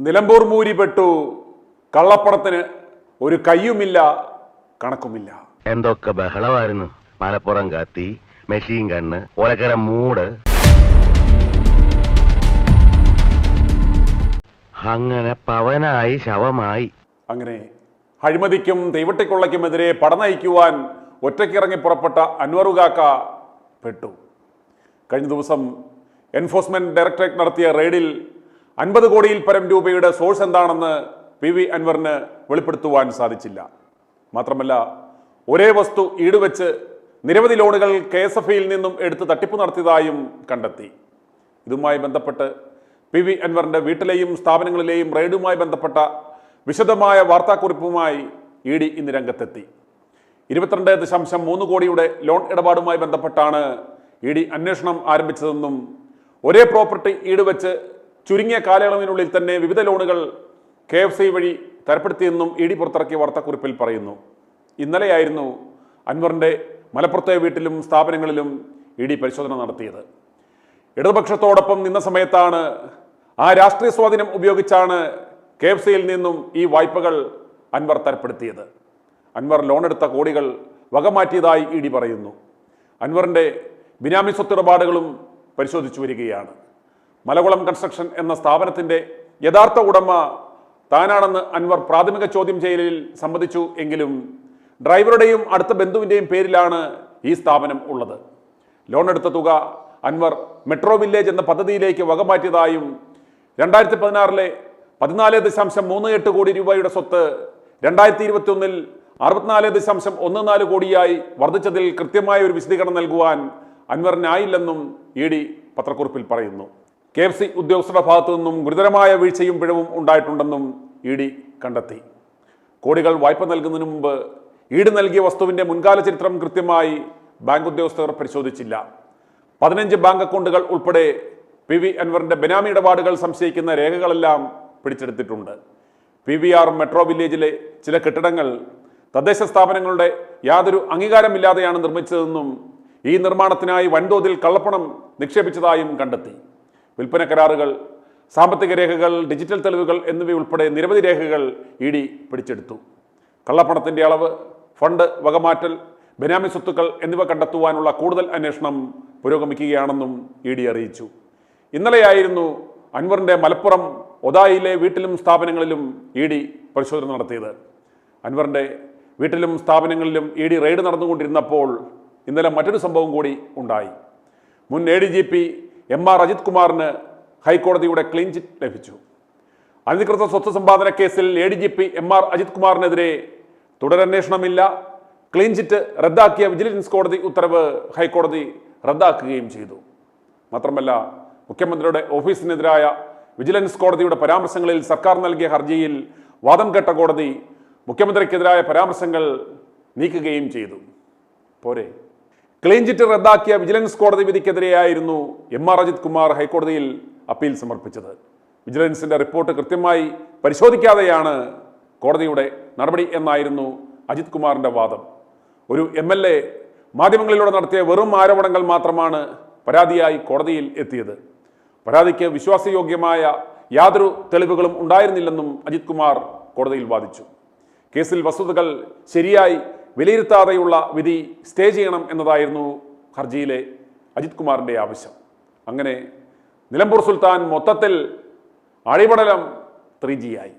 നിലമ്പൂർ മൂരി പെട്ടു. കള്ളപ്പണത്തിന് ഒരു കയ്യുമില്ല, കണക്കുമില്ല. എന്തൊക്കെ ബഹളമായിരുന്നു. മലപ്പുറം കത്തി, മെഷീൻ കണ്ണ്, ഓലക്കര മൂട്. അങ്ങനെ പവനായി ശവമായി. അങ്ങനെ അഴിമതിക്കും ദൈവട്ടിക്കൊള്ളയ്ക്കുമെതിരെ പടനയിക്കുവാൻ ഒറ്റയ്ക്കിറങ്ങി പുറപ്പെട്ട അൻവറുകാക്ക പെട്ടു. കഴിഞ്ഞ ദിവസം എൻഫോഴ്സ്മെന്റ് ഡയറക്ടറേറ്റ് നടത്തിയ റെയ്ഡിൽ 50 കോടിയിൽ പരം രൂപയുടെ സോഴ്സ് എന്താണെന്ന് PV അൻവറിന് വെളിപ്പെടുത്തുവാൻ സാധിച്ചില്ല. മാത്രമല്ല, ഒരേ വസ്തു ഈടുവെച്ച് നിരവധി ലോണുകൾ KSFയിൽ നിന്നും എടുത്ത് തട്ടിപ്പ് നടത്തിയതായും കണ്ടെത്തി. ഇതുമായി ബന്ധപ്പെട്ട് PV അൻവറിന്റെ വീട്ടിലെയും സ്ഥാപനങ്ങളിലെയും റെയ്ഡുമായി ബന്ധപ്പെട്ട വിശദമായ വാർത്താക്കുറിപ്പുമായി ED ഇന്ന് രംഗത്തെത്തി. 22.3 കോടിയുടെ ലോൺ ഇടപാടുമായി ബന്ധപ്പെട്ടാണ് ED അന്വേഷണം ആരംഭിച്ചതെന്നും ഒരേ പ്രോപ്പർട്ടി ഈടുവെച്ച് ചുരുങ്ങിയ കാലയളവിനുള്ളിൽ തന്നെ വിവിധ ലോണുകൾ KFC വഴി തരപ്പെടുത്തിയെന്നും ED പുറത്തിറക്കിയ വാർത്താക്കുറിപ്പിൽ പറയുന്നു. ഇന്നലെയായിരുന്നു അൻവറിന്റെ മലപ്പുറത്തെ വീട്ടിലും സ്ഥാപനങ്ങളിലും ED പരിശോധന നടത്തിയത്. ഇടതുപക്ഷത്തോടൊപ്പം നിന്ന സമയത്താണ് ആ രാഷ്ട്രീയ സ്വാധീനം ഉപയോഗിച്ചാണ് KFCയിൽ നിന്നും ഈ വായ്പകൾ അൻവർ തരപ്പെടുത്തിയത്. അൻവർ ലോണെടുത്ത കോടികൾ വകമാറ്റിയതായി ED പറയുന്നു. അൻവറിന്റെ ബിനാമി സ്വത്തിടപാടുകളും പരിശോധിച്ചു വരികയാണ്. മലകുളം കൺസ്ട്രക്ഷൻ എന്ന സ്ഥാപനത്തിന്റെ യഥാർത്ഥ ഉടമ താനാണെന്ന് അൻവർ പ്രാഥമിക ചോദ്യം ചെയ്യലിൽ സമ്മതിച്ചു എങ്കിലും ഡ്രൈവറുടെയും അടുത്ത ബന്ധുവിന്റെയും പേരിലാണ് ഈ സ്ഥാപനം ഉള്ളത്. ലോൺ എടുത്ത തുക അൻവർ മെട്രോ വില്ലേജ് എന്ന പദ്ധതിയിലേക്ക് വകമാറ്റിയതായും 2016 14.38 കോടി രൂപയുടെ സ്വത്ത് 2021 64.14 കോടിയായി വർദ്ധിച്ചതിൽ കൃത്യമായ ഒരു വിശദീകരണം നൽകുവാൻ അൻവറിനായില്ലെന്നും ED പത്രക്കുറിപ്പിൽ പറയുന്നു. KFC ഉദ്യോഗസ്ഥരുടെ ഭാഗത്തു നിന്നും ഗുരുതരമായ വീഴ്ചയും പിഴവും ഉണ്ടായിട്ടുണ്ടെന്നും ED കണ്ടെത്തി. കോടികൾ വായ്പ നൽകുന്നതിന് മുമ്പ് ED നൽകിയ വസ്തുവിന്റെ മുൻകാല ചരിത്രം കൃത്യമായി ബാങ്ക് ഉദ്യോഗസ്ഥർ പരിശോധിച്ചില്ല. 15 ബാങ്ക് അക്കൗണ്ടുകൾ ഉൾപ്പെടെ PV അൻവറിന്റെ ബെനാമി ഇടപാടുകൾ സംശയിക്കുന്ന രേഖകളെല്ലാം പിടിച്ചെടുത്തിട്ടുണ്ട്. PVR മെട്രോ വില്ലേജിലെ ചില കെട്ടിടങ്ങൾ തദ്ദേശ സ്ഥാപനങ്ങളുടെ യാതൊരു അംഗീകാരമില്ലാതെയാണ് നിർമ്മിച്ചതെന്നും ഈ നിർമ്മാണത്തിനായി വൻതോതിൽ കള്ളപ്പണം നിക്ഷേപിച്ചതായും കണ്ടെത്തി. വിൽപ്പന കരാറുകൾ, സാമ്പത്തിക രേഖകൾ, ഡിജിറ്റൽ തെളിവുകൾ എന്നിവയുൾപ്പെടെ നിരവധി രേഖകൾ ED പിടിച്ചെടുത്തു. കള്ളപ്പണത്തിന്റെ അളവ്, ഫണ്ട് വകമാറ്റൽ, ബെനാമി സ്വത്തുക്കൾ എന്നിവ കണ്ടെത്തുവാനുള്ള കൂടുതൽ അന്വേഷണം പുരോഗമിക്കുകയാണെന്നും ED അറിയിച്ചു. ഇന്നലെയായിരുന്നു അൻവറിന്റെ മലപ്പുറം ഒതായിലെ വീട്ടിലും സ്ഥാപനങ്ങളിലും ED പരിശോധന നടത്തിയത്. അൻവറിന്റെ വീട്ടിലും സ്ഥാപനങ്ങളിലും ED റെയ്ഡ് നടന്നുകൊണ്ടിരുന്നപ്പോൾ ഇന്നലെ മറ്റൊരു സംഭവം കൂടി ഉണ്ടായി. മുൻ ADGP MR അജിത് കുമാറിന് ഹൈക്കോടതിയുടെ ക്ലീൻ ചിറ്റ് ലഭിച്ചു. അനധികൃത സ്വത്ത് സമ്പാദന കേസിൽ ADGP MR അജിത് കുമാറിനെതിരെ തുടരന്വേഷണമില്ല, ക്ലീൻ ചിറ്റ് റദ്ദാക്കിയ വിജിലൻസ് കോടതി ഉത്തരവ് ഹൈക്കോടതി റദ്ദാക്കുകയും ചെയ്തു. മാത്രമല്ല, മുഖ്യമന്ത്രിയുടെ ഓഫീസിനെതിരായ വിജിലൻസ് കോടതിയുടെ പരാമർശങ്ങളിൽ സർക്കാർ നൽകിയ ഹർജിയിൽ വാദം കേട്ട കോടതി മുഖ്യമന്ത്രിക്കെതിരായ പരാമർശങ്ങൾ നീക്കുകയും ചെയ്തു. പോരെ, ക്ലീൻ ചിറ്റ് റദ്ദാക്കിയ വിജിലൻസ് കോടതി വിധിക്കെതിരെയായിരുന്നു MR അജിത് കുമാർ ഹൈക്കോടതിയിൽ അപ്പീൽ സമർപ്പിച്ചത്. വിജിലൻസിന്റെ റിപ്പോർട്ട് കൃത്യമായി പരിശോധിക്കാതെയാണ് കോടതിയുടെ നടപടി എന്നായിരുന്നു അജിത് കുമാറിന്റെ വാദം. ഒരു MLA മാധ്യമങ്ങളിലൂടെ നടത്തിയ വെറും ആരോപണങ്ങൾ മാത്രമാണ് പരാതിയായി കോടതിയിൽ എത്തിയത്. പരാതിക്ക് വിശ്വാസയോഗ്യമായ യാതൊരു തെളിവുകളും ഉണ്ടായിരുന്നില്ലെന്നും അജിത് കുമാർ കോടതിയിൽ വാദിച്ചു. കേസിൽ വസ്തുതകൾ ശരിയായി വിലയിരുത്താതെയുള്ള വിധി സ്റ്റേ ചെയ്യണം എന്നതായിരുന്നു ഹർജിയിലെ അജിത് കുമാറിന്റെ ആവശ്യം. അങ്ങനെ നിലമ്പൂർ സുൽത്താൻ മൊത്തത്തിൽ അഴിമടലം 3G ആയി.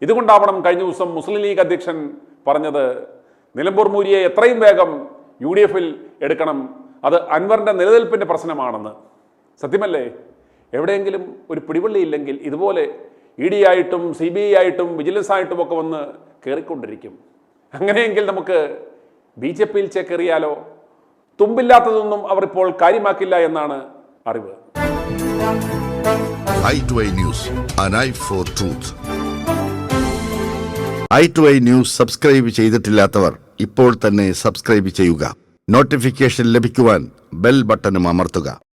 ഇതുകൊണ്ടാവണം കഴിഞ്ഞ ദിവസം മുസ്ലിം ലീഗ് അധ്യക്ഷൻ പറഞ്ഞത് നിലമ്പൂർ മൂരിയെ എത്രയും വേഗം UDFൽ എടുക്കണം, അത് അൻവറിന്റെ നിലനിൽപ്പിന്റെ പ്രശ്നമാണെന്ന്. സത്യമല്ലേ? എവിടെയെങ്കിലും ഒരു പിടിവള്ളി ഇല്ലെങ്കിൽ ഇതുപോലെ ED ആയിട്ടും CBI ആയിട്ടും വിജിലൻസ് ആയിട്ടും ഒക്കെ വന്ന് കയറിക്കൊണ്ടിരിക്കും. അങ്ങനെയെങ്കിൽ നമുക്ക് BJPയിൽ ചേക്കേറിയാലോ? തുമ്പില്ലാത്തതൊന്നും അവർ ഇപ്പോൾ കാര്യമാക്കില്ല എന്നാണ് അറിവ്. i2i News, an eye for truth. i2i News subscribe ചെയ്തിട്ടില്ലാത്തവർ ഇപ്പോൾ തന്നെ സബ്സ്ക്രൈബ് ചെയ്യുക. നോട്ടിഫിക്കേഷൻ ലഭിക്കുവാൻ ബെൽ ബട്ടണും അമർത്തുക.